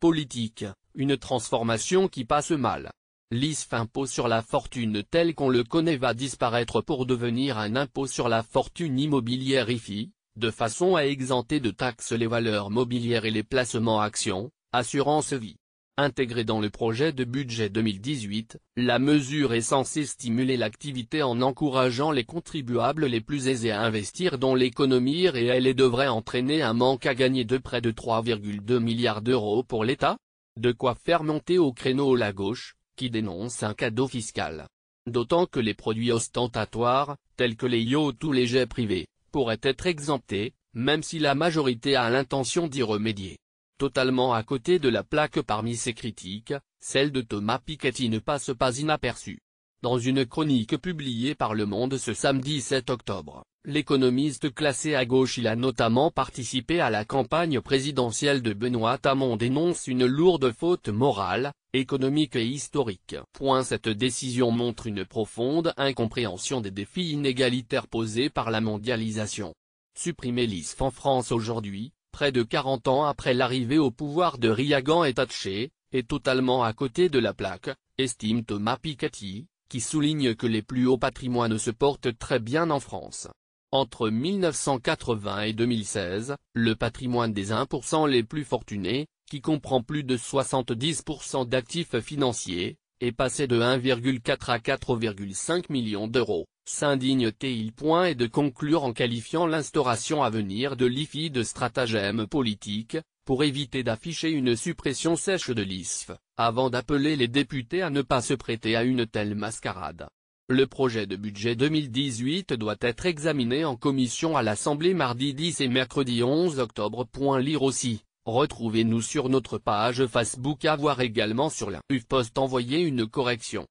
politique, une transformation qui passe mal. L'ISF, impôt sur la fortune tel qu'on le connaît, va disparaître pour devenir un impôt sur la fortune immobilière IFI, de façon à exempter de taxes les valeurs mobilières et les placements actions, assurance vie. Intégrée dans le projet de budget 2018, la mesure est censée stimuler l'activité en encourageant les contribuables les plus aisés à investir dans l'économie réelle et devrait entraîner un manque à gagner de près de 3,2 milliards d'euros pour l'État. De quoi faire monter au créneau la gauche, qui dénonce un cadeau fiscal. D'autant que les produits ostentatoires, tels que les yachts ou les jets privés, pourraient être exemptés, même si la majorité a l'intention d'y remédier. Totalement à côté de la plaque parmi ces critiques, celle de Thomas Piketty ne passe pas inaperçue. Dans une chronique publiée par Le Monde ce samedi 7 octobre, l'économiste classé à gauche, il a notamment participé à la campagne présidentielle de Benoît Hamon, dénonce une lourde faute morale, économique et historique. Cette décision montre une profonde incompréhension des défis inégalitaires posés par la mondialisation. Supprimer l'ISF en France aujourd'hui, près de 40 ans après l'arrivée au pouvoir de Reagan et Thatcher, est totalement à côté de la plaque, estime Thomas Piketty, qui souligne que les plus hauts patrimoines se portent très bien en France. Entre 1980 et 2016, le patrimoine des 1% les plus fortunés, qui comprend plus de 70% d'actifs financiers, est passé de 1,4 à 4,5 millions d'euros, s'indigne-t-il. Et de conclure en qualifiant l'instauration à venir de l'IFI de stratagème politique, pour éviter d'afficher une suppression sèche de l'ISF, avant d'appeler les députés à ne pas se prêter à une telle mascarade. Le projet de budget 2018 doit être examiné en commission à l'Assemblée mardi 10 et mercredi 11 octobre. Lire aussi, retrouvez-nous sur notre page Facebook, à voir également sur la HuffPost. Envoyer une correction.